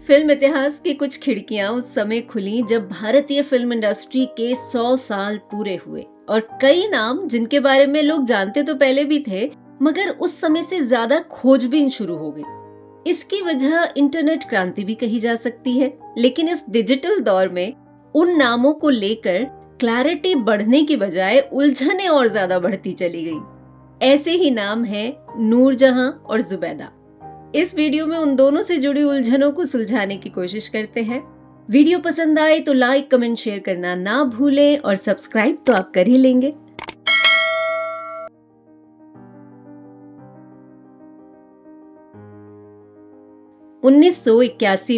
Film इतिहास की कुछ खिड़कियां उस समय खुली जब भारतीय फिल्म इंडस्ट्री के 100 साल पूरे हुए और कई नाम जिनके बारे में लोग जानते तो पहले भी थे, मगर उस समय से ज्यादा खोजबीन शुरू हो गई। इसकी वजह इंटरनेट क्रांति भी कही जा सकती है, लेकिन इस डिजिटल दौर में उन नामों को लेकर क्लैरिटी बढ़ने की बजाय उलझने और ज्यादा बढ़ती चली गई। ऐसे ही नाम है नूरजहां और जुबैदा। इस वीडियो में उन दोनों से जुड़ी उलझनों को सुलझाने की कोशिश करते हैं। वीडियो पसंद आए तो लाइक, कमेंट, शेयर करना ना भूलें और सब्सक्राइब तो आप कर ही लेंगे। उन्नीस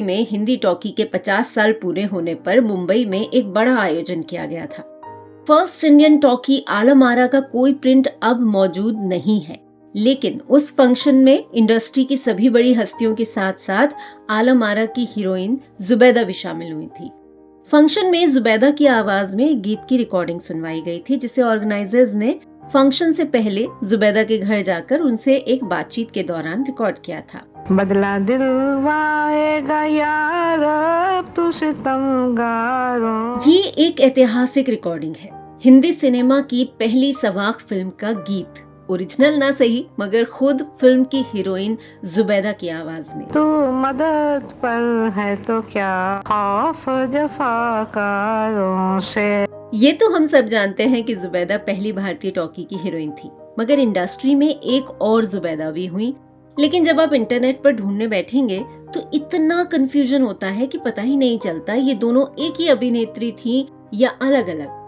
में हिंदी टॉकी के 50 साल पूरे होने पर मुंबई में एक बड़ा आयोजन किया गया था। First Indian talkie Alam Ara का कोई प्रिंट अब मौजूद नहीं है, लेकिन उस फंक्शन में इंडस्ट्री की सभी बड़ी हस्तियों के साथ साथ आलम आरा की हीरोइन जुबैदा भी शामिल हुई थी। फंक्शन में जुबैदा की आवाज में एक गीत की रिकॉर्डिंग सुनवाई गई थी, जिसे ऑर्गेनाइजर्स ने फंक्शन से पहले जुबैदा के घर जाकर उनसे एक बातचीत के दौरान रिकॉर्ड किया था। बदला दिलवाएगा यार तू सितमगारों। ये एक ऐतिहासिक रिकॉर्डिंग है, हिंदी सिनेमा की पहली सवाक फिल्म का गीत। ओरिजिनल ना सही, मगर खुद फिल्म की हीरोइन जुबैदा की आवाज में। तू मदद पर है तो क्या खौफ जफाकारों से। ये तो हम सब जानते हैं कि जुबैदा पहली भारतीय टॉकी की हीरोइन थी, मगर इंडस्ट्री में एक और जुबैदा भी हुई। लेकिन जब आप इंटरनेट पर ढूंढने बैठेंगे तो इतना कंफ्यूजन होता है कि पता ही नहीं चलता ये दोनों एक ही अभिनेत्री थी या अलग अलग।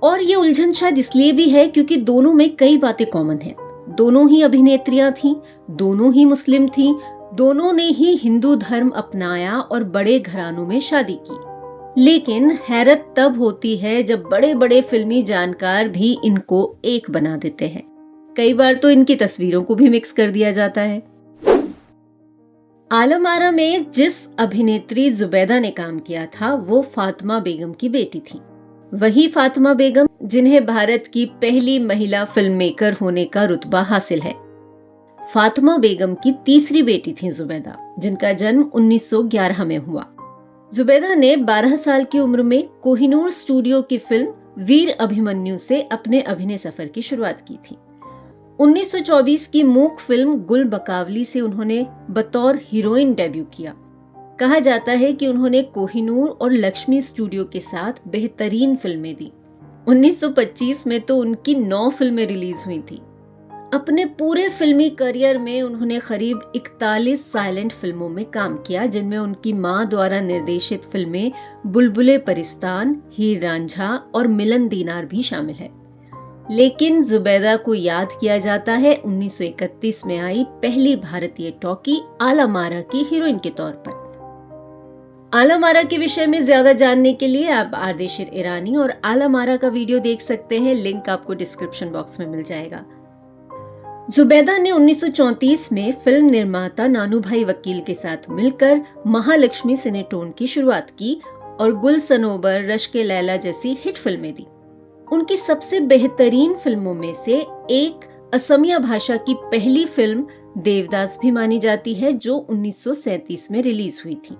और ये उलझन शायद इसलिए भी है क्योंकि दोनों में कई बातें कॉमन हैं। दोनों ही अभिनेत्रियां थीं, दोनों ही मुस्लिम थीं, दोनों ने ही हिंदू धर्म अपनाया और बड़े घरानों में शादी की। लेकिन हैरत तब होती है जब बड़े बड़े फिल्मी जानकार भी इनको एक बना देते हैं। कई बार तो इनकी तस्वीरों को भी मिक्स कर दिया जाता है। आलम आरा में जिस अभिनेत्री जुबैदा ने काम किया था वो फातिमा बेगम की बेटी थी। वही फातिमा बेगम जिन्हें भारत की पहली महिला फिल्म मेकर होने का रुतबा हासिल है। फातिमा बेगम की तीसरी बेटी थी जुबैदा, जिनका जन्म 1911 में हुआ। जुबैदा ने 12 साल की उम्र में कोहिनूर स्टूडियो की फिल्म वीर अभिमन्यु से अपने अभिनय सफर की शुरुआत की थी। 1924 की मूक फिल्म गुल बकावली से उन्होंने बतौर हीरोइन डेब्यू किया। कहा जाता है कि उन्होंने कोहिनूर और लक्ष्मी स्टूडियो के साथ बेहतरीन फिल्में दी। 1925 में तो उनकी 9 फिल्में रिलीज हुई थी। अपने पूरे फिल्मी करियर में उन्होंने करीब 41 साइलेंट फिल्मों में काम किया, जिनमें उनकी मां द्वारा निर्देशित फिल्में बुलबुले परिस्तान, हीर रांझा और मिलन दीनार भी शामिल है। लेकिन जुबैदा को याद किया जाता है 1931 में आई पहली भारतीय टॉकी आलम आरा की हीरोइन के तौर पर। आलम आरा के विषय में ज्यादा जानने के लिए आप आरदेशिर ईरानी और आलम आरा का वीडियो देख सकते हैं, लिंक आपको डिस्क्रिप्शन बॉक्स में मिल जाएगा। जुबैदा ने 1934 में फिल्म निर्माता नानू भाई वकील के साथ मिलकर महालक्ष्मी सिनेटोन की शुरुआत की और गुल सनोबर, रश्के लैला जैसी हिट फिल्में दी। उनकी सबसे बेहतरीन फिल्मों में से एक असमिया भाषा की पहली फिल्म देवदास भी मानी जाती है, जो 1937 में रिलीज हुई थी।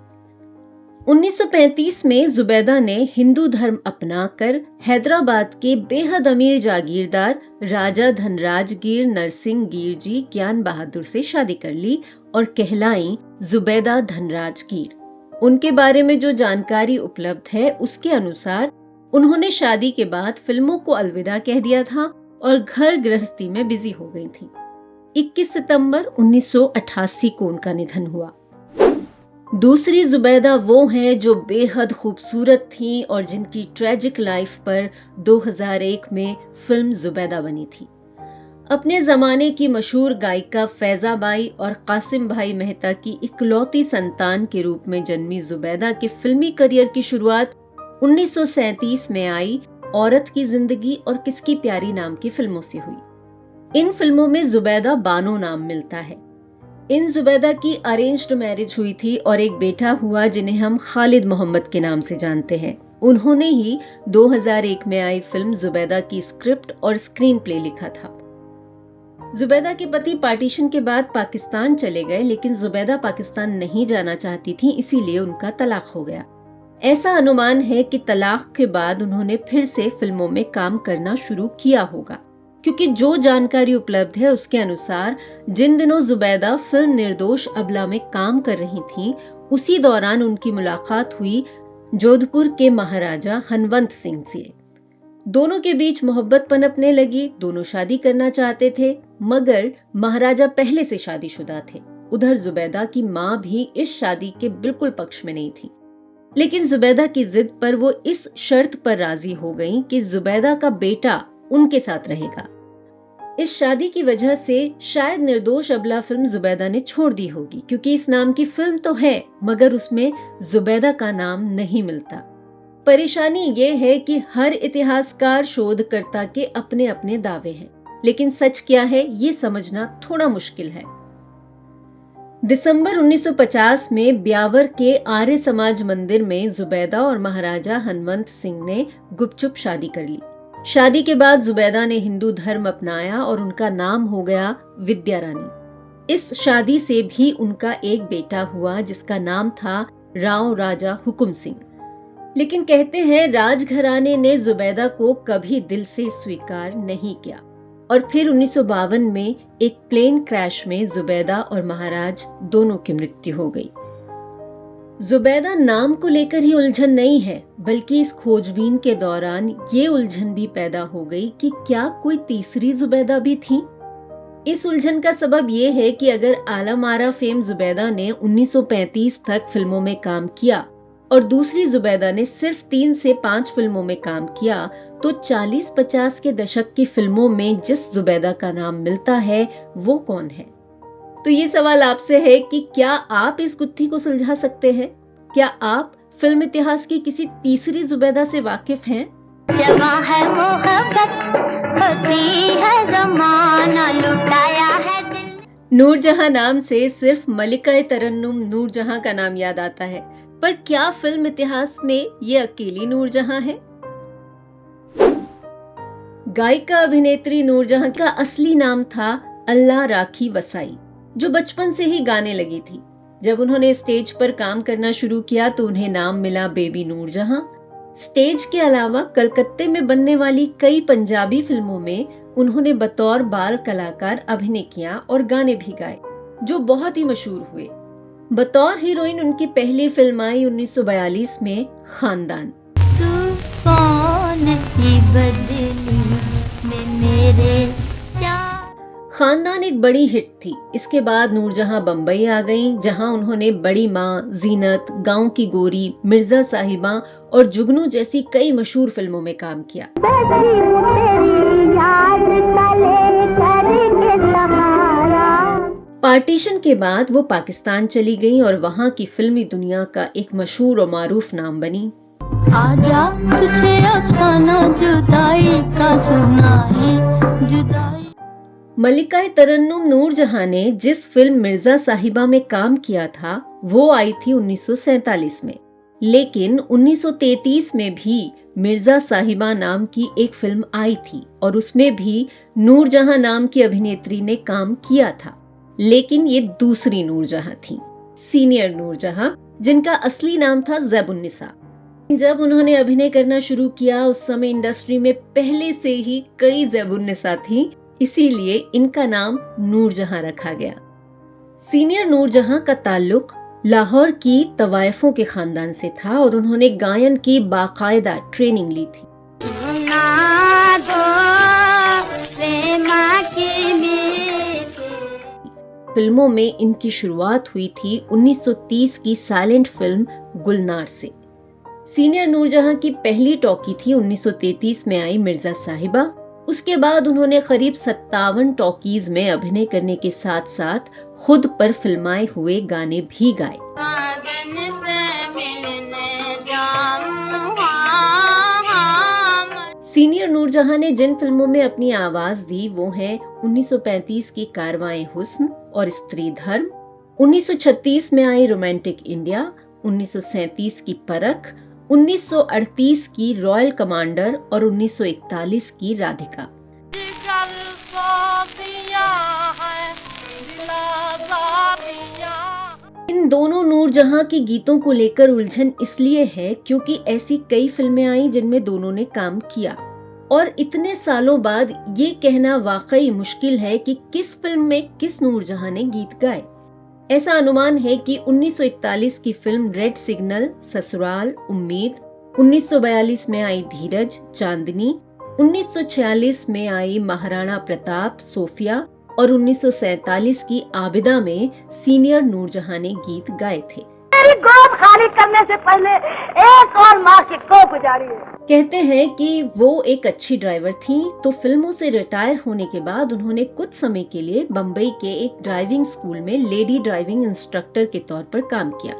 1935 में जुबैदा ने हिंदू धर्म अपनाकर हैदराबाद के बेहद अमीर जागीरदार राजा धनराज गिर नरसिंह गिर जी ज्ञान बहादुर से शादी कर ली और कहलाई जुबैदा धनराज गिर। उनके बारे में जो जानकारी उपलब्ध है उसके अनुसार उन्होंने शादी के बाद फिल्मों को अलविदा कह दिया था और घर गृहस्थी में बिजी हो गई थी। 21 सितंबर 1988 को उनका निधन हुआ। दूसरी जुबैदा वो हैं जो बेहद खूबसूरत थीं और जिनकी ट्रेजिक लाइफ पर 2001 में फिल्म जुबैदा बनी थी। अपने जमाने की मशहूर गायिका फैजाबाई और कासिम भाई मेहता की इकलौती संतान के रूप में जन्मी जुबैदा के फिल्मी करियर की शुरुआत 1937 में आई औरत की जिंदगी और किसकी प्यारी नाम की फिल्मों से हुई। इन फिल्मों में जुबैदा बानो नाम मिलता है। इन जुबैदा की अरेंज्ड मैरिज हुई थी और एक बेटा हुआ जिन्हें हम खालिद मोहम्मद के नाम से जानते हैं। उन्होंने ही 2001 में आई फिल्म जुबैदा की स्क्रिप्ट और स्क्रीन प्ले लिखा था। जुबैदा के पति पार्टीशन के बाद पाकिस्तान चले गए, लेकिन जुबैदा पाकिस्तान नहीं जाना चाहती थी, इसीलिए उनका तलाक हो गया। ऐसा अनुमान है कि तलाक के बाद उन्होंने फिर से फिल्मों में काम करना शुरू किया होगा, क्योंकि जो जानकारी उपलब्ध है उसके अनुसार जिन दिनों जुबैदा फिल्म निर्दोष अबला में काम कर रही थीं, उसी दौरान उनकी मुलाकात हुई जोधपुर के महाराजा हनवंत सिंह से। दोनों के बीच मोहब्बत पनपने लगी, दोनों शादी करना चाहते थे, मगर महाराजा पहले से शादीशुदा थे। उधर जुबैदा की माँ भी इस शादी के बिल्कुल पक्ष में नहीं थी, लेकिन जुबैदा की जिद पर वो इस शर्त पर राजी हो गईं कि जुबैदा का बेटा उनके साथ रहेगा। इस शादी की वजह से शायद निर्दोष अबला फिल्म जुबैदा ने छोड़ दी होगी, क्योंकि इस नाम की फिल्म तो है मगर उसमें जुबैदा का नाम नहीं मिलता। परेशानी ये है कि हर इतिहासकार शोधकर्ता के अपने अपने दावे हैं, लेकिन सच क्या है ये समझना थोड़ा मुश्किल है। दिसंबर 1950 में ब्यावर के आर्य समाज मंदिर में जुबैदा और महाराजा हनवंत सिंह ने गुपचुप शादी कर ली। शादी के बाद जुबैदा ने हिंदू धर्म अपनाया और उनका नाम हो गया विद्या रानी। इस शादी से भी उनका एक बेटा हुआ जिसका नाम था राव राजा हुकुम सिंह। लेकिन कहते हैं राजघराने ने जुबैदा को कभी दिल से स्वीकार नहीं किया और फिर 1952 में एक प्लेन क्रैश में जुबैदा और महाराज दोनों की मृत्यु हो गई। जुबैदा नाम को लेकर ही उलझन नहीं है, बल्कि इस खोजबीन के दौरान ये उलझन भी पैदा हो गई कि क्या कोई तीसरी जुबैदा भी थी। इस उलझन का सबब ये है कि अगर आलम आरा फेम जुबैदा ने 1935 तक फिल्मों में काम किया और दूसरी जुबैदा ने सिर्फ 3 से 5 फिल्मों में काम किया, तो 40-50 के दशक की फिल्मों में जिस जुबैदा का नाम मिलता है वो कौन है। तो ये सवाल आपसे है कि क्या आप इस गुत्थी को सुलझा सकते हैं? क्या आप फिल्म इतिहास की किसी तीसरी जुबैदा से वाकिफ हैं? जवां है मोहब्बत, हंसी है ज़माना, लुटाया है दिल। नूरजहां नाम से सिर्फ मलिका तरन्नुम नूरजहां का नाम याद आता है, पर क्या फिल्म इतिहास में ये अकेली नूरजहां है? गायिका अभिनेत्री नूरजहां का असली नाम था अल्लाह राखी वसाई, जो बचपन से ही गाने लगी थी। जब उन्होंने स्टेज पर काम करना शुरू किया तो उन्हें नाम मिला बेबी नूरजहां। स्टेज के अलावा कलकत्ते में बनने वाली कई पंजाबी फिल्मों में उन्होंने बतौर बाल कलाकार अभिनय किया और गाने भी गाए, जो बहुत ही मशहूर हुए। बतौर हीरोइन उनकी पहली फिल्म आई 1942 में खानदान। खानदान एक बड़ी हिट थी। इसके बाद नूरजहां बम्बई आ गईं, जहां उन्होंने बड़ी माँ, जीनत, गांव की गोरी, मिर्जा साहिबा और जुगनू जैसी कई मशहूर फिल्मों में काम किया। पार्टीशन के बाद वो पाकिस्तान चली गईं और वहां की फिल्मी दुनिया का एक मशहूर और मारूफ नाम बनी। आजा तुझे अफसाना जुदाई का सुनाई, जुदाई। मलिका तरन्नुम नूरजहां ने जिस फिल्म मिर्जा साहिबा में काम किया था वो आई थी 1947 में, लेकिन 1933 में भी मिर्जा साहिबा नाम की एक फिल्म आई थी और उसमें भी नूरजहां नाम की अभिनेत्री ने काम किया था, लेकिन ये दूसरी नूरजहां थी, सीनियर नूरजहां, जिनका असली नाम था ज़ैबुन्निसा। जब उन्होंने अभिनय करना शुरू किया उस समय इंडस्ट्री में पहले से ही कई ज़ैबुन्निसा थी, इसीलिए इनका नाम नूरजहां रखा गया। सीनियर नूरजहां का ताल्लुक लाहौर की तवायफों के खानदान से था और उन्होंने गायन की बाकायदा ट्रेनिंग ली थी। फिल्मों में इनकी शुरुआत हुई थी 1930 की साइलेंट फिल्म गुलनार से। सीनियर नूरजहां की पहली टॉकी थी 1933 में आई मिर्जा साहिबा। उसके बाद उन्होंने करीब 57 टॉकीज में अभिनय करने के साथ साथ खुद पर फिल्माए हुए गाने भी गाए। सीनियर नूरजहां ने जिन फिल्मों में अपनी आवाज दी वो हैं 1935 की कारवाए हुस्न और स्त्री धर्म, 1936 में आई रोमांटिक इंडिया, 1937 की परख, 1938 की रॉयल कमांडर और 1941 की राधिका। इन दोनों नूरजहां के गीतों को लेकर उलझन इसलिए है क्योंकि ऐसी कई फिल्में आई जिनमें दोनों ने काम किया, और इतने सालों बाद ये कहना वाकई मुश्किल है कि किस फिल्म में किस नूरजहां ने गीत गाए। ऐसा अनुमान है कि 1941 की फिल्म रेड सिग्नल, ससुराल, उम्मीद, 1942 में आई धीरज, चांदनी, 1946 में आई महाराणा प्रताप, सोफिया और 1947 की आबिदा में सीनियर नूरजहां ने गीत गाए थे। मेरी गोद खाली करने से पहले एक और माँ की को गुजारिए। कहते हैं कि वो एक अच्छी ड्राइवर थी, तो फिल्मों से रिटायर होने के बाद उन्होंने कुछ समय के लिए बम्बई के एक ड्राइविंग स्कूल में लेडी ड्राइविंग इंस्ट्रक्टर के तौर पर काम किया।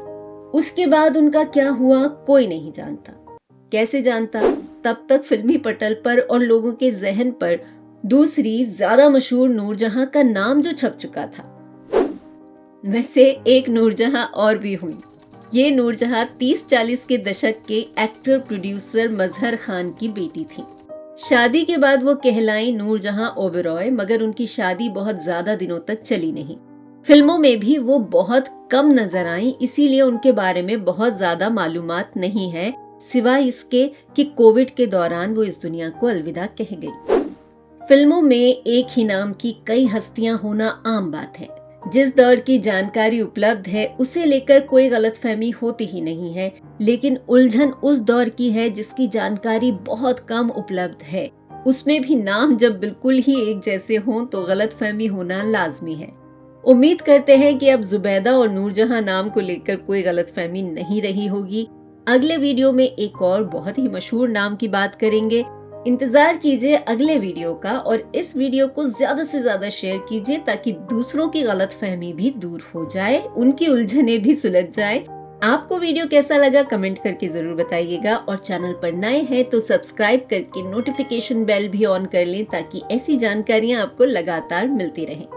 उसके बाद उनका क्या हुआ कोई नहीं जानता। कैसे जानता? तब तक फिल्मी पटल पर और लोगों के जहन पर दूसरी ज्यादा मशहूर नूरजहां का नाम जो छप चुका था। वैसे एक नूरजहां और भी हुई। ये नूरजहां 30-40 के दशक के एक्टर प्रोड्यूसर मजहर खान की बेटी थी। शादी के बाद वो कहलाई नूरजहां ओबेरॉय, मगर उनकी शादी बहुत ज्यादा दिनों तक चली नहीं। फिल्मों में भी वो बहुत कम नजर आई, इसीलिए उनके बारे में बहुत ज्यादा मालूमात नहीं है, सिवाय इसके कि कोविड के दौरान वो इस दुनिया को अलविदा कह गई। फिल्मों में एक ही नाम की कई हस्तियां होना आम बात है। जिस दौर की जानकारी उपलब्ध है उसे लेकर कोई गलतफहमी होती ही नहीं है, लेकिन उलझन उस दौर की है जिसकी जानकारी बहुत कम उपलब्ध है। उसमें भी नाम जब बिल्कुल ही एक जैसे हों तो गलतफहमी होना लाजमी है। उम्मीद करते हैं कि अब जुबैदा और नूरजहां नाम को लेकर कोई गलतफहमी नहीं रही होगी। अगले वीडियो में एक और बहुत ही मशहूर नाम की बात करेंगे। इंतजार कीजिए अगले वीडियो का, और इस वीडियो को ज्यादा से ज्यादा शेयर कीजिए ताकि दूसरों की गलतफहमी भी दूर हो जाए, उनकी उलझने भी सुलझ जाए। आपको वीडियो कैसा लगा कमेंट करके जरूर बताइएगा, और चैनल पर नए हैं तो सब्सक्राइब करके नोटिफिकेशन बेल भी ऑन कर लें ताकि ऐसी जानकारियां आपको लगातार मिलती रहें।